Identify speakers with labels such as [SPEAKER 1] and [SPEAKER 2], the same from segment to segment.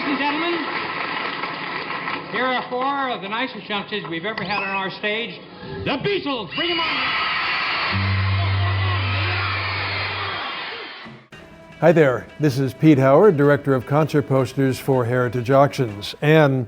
[SPEAKER 1] Ladies and gentlemen, here are four of the nicest youngsters we've ever had on our stage. The Beatles. Bring them on.
[SPEAKER 2] Hi there, this is Pete Howard, Director of Concert Posters for Heritage Auctions. And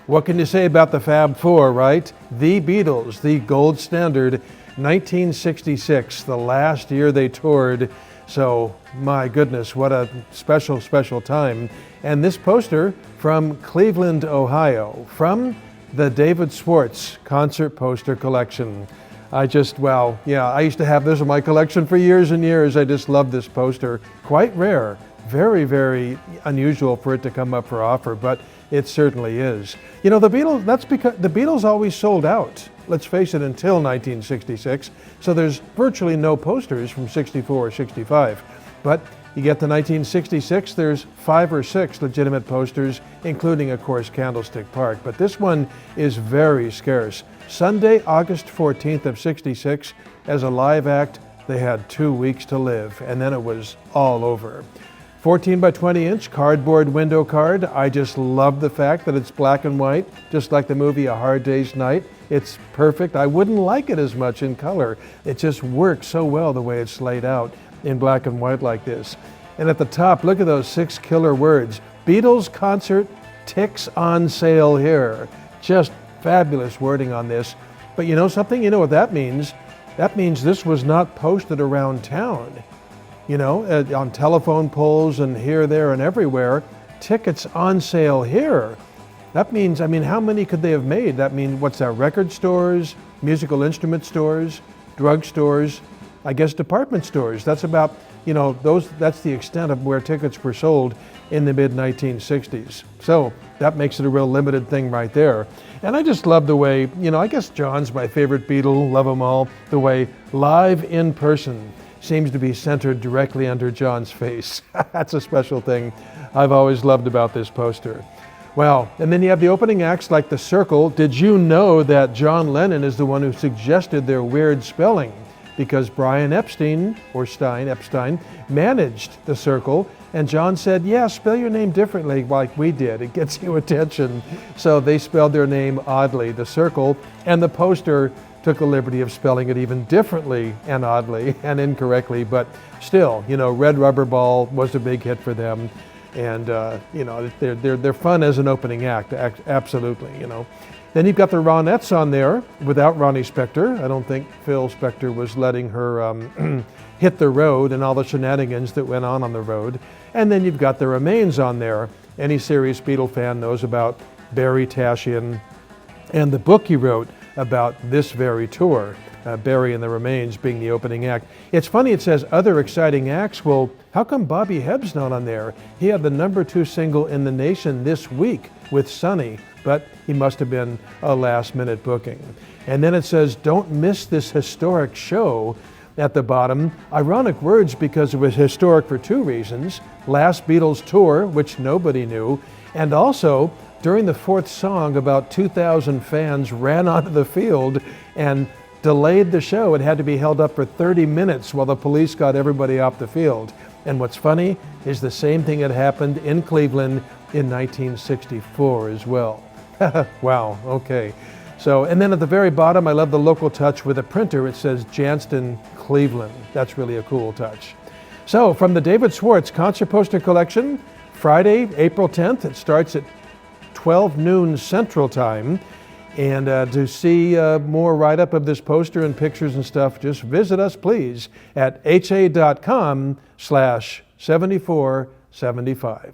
[SPEAKER 2] what can you say about the Fab Four, right? The Beatles, the gold standard, 1966, the last year they toured. So, my goodness, what a special, special time. And this poster from Cleveland, Ohio, from the David Schwartz Concert Poster Collection. I used to have this in my collection for years and years. I just love this poster. Quite rare, very, very unusual for it to come up for offer, but it certainly is. You know, the Beatles, that's because the Beatles always sold out, let's face it, until 1966. So there's virtually no posters from 64 or 65. But you get to 1966, there's 5 or 6 legitimate posters, including, of course, Candlestick Park. But this one is very scarce. Sunday, August 14th of 66, as a live act, they had 2 weeks to live, and then it was all over. 14 by 20 inch cardboard window card. I just love the fact that it's black and white, just like the movie A Hard Day's Night. It's perfect. I wouldn't like it as much in color. It just works so well the way it's laid out in black and white like this. And at the top, look at those 6 killer words. Beatles Concert ticks on sale here. Just fabulous wording on this. But you know something? You know what that means? That means this was not posted around town. You know, on telephone poles and here, there, and everywhere. Tickets on sale here. That means, I mean, how many could they have made? That means, what's that, record stores, musical instrument stores, drug stores, I guess department stores. That's about, you know, that's the extent of where tickets were sold in the mid-1960s. So that makes it a real limited thing right there. And I just love the way, you know, I guess John's my favorite Beatle, love them all, the way live in person seems to be centered directly under John's face. That's a special thing I've always loved about this poster. Well, and then you have the opening acts like The Circle. Did you know that John Lennon is the one who suggested their weird spelling? Because Brian Epstein managed The Circle, and John said, yeah, spell your name differently like we did. It gets you attention. So they spelled their name oddly, The Circle, and the poster took the liberty of spelling it even differently and oddly and incorrectly, but still, you know, Red Rubber Ball was a big hit for them, and you know, they're fun as an opening act, absolutely, you know. Then you've got the Ronettes on there without Ronnie Spector. I don't think Phil Spector was letting her hit the road and all the shenanigans that went on the road. And then you've got the Remains on there. Any serious Beatle fan knows about Barry Tashian and the book he wrote about this very tour, Barry and the Remains being the opening act. It's funny, it says other exciting acts. Well, how come Bobby Hebb's not on there? He had the #2 single in the nation this week with Sonny, but he must have been a last-minute booking. And then it says, don't miss this historic show at the bottom. Ironic words because it was historic for 2 reasons. Last Beatles tour, which nobody knew, and also during the 4th song, about 2,000 fans ran onto the field and delayed the show. It had to be held up for 30 minutes while the police got everybody off the field. And what's funny is the same thing had happened in Cleveland in 1964 as well. Wow, okay. So, and then at the very bottom, I love the local touch with a printer. It says Johnston, Cleveland. That's really a cool touch. So, from the David Schwartz Concert Poster Collection, Friday, April 10th, it starts at 12 noon Central Time. And to see more write-up of this poster and pictures and stuff, just visit us, please, at ha.com/7475.